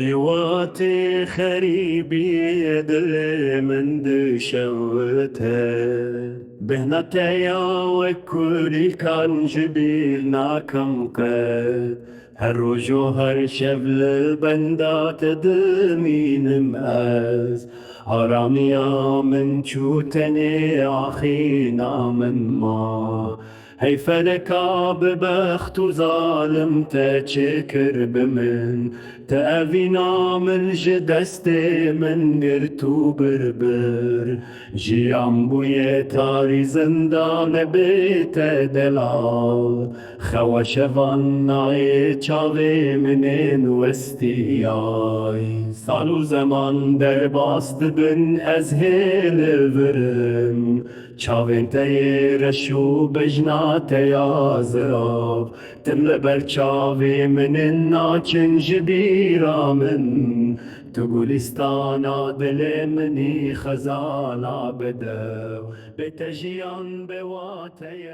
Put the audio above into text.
بواتي خريبي دل من دشوته بهنتا يا وكل كان جبيلنا كم قد هالرجو هالشبل بندات دمين مأز حرام يا من شوتني أخينا من ما هي فلكا ببخت ظالم تشكر بمن تأذينا من جدستي من قرتو بربر جي عم بوية تاري زندان بيت دلال خوشفان نعي چاوي منين وستياي سالو زمان در باست بن ازهيل ورم چاوين تي رشو بجنات يا زراب تمل برچاوي من الناچن جبيرا من تقولستانا دل مني خزانا بدو بتجيان بواتي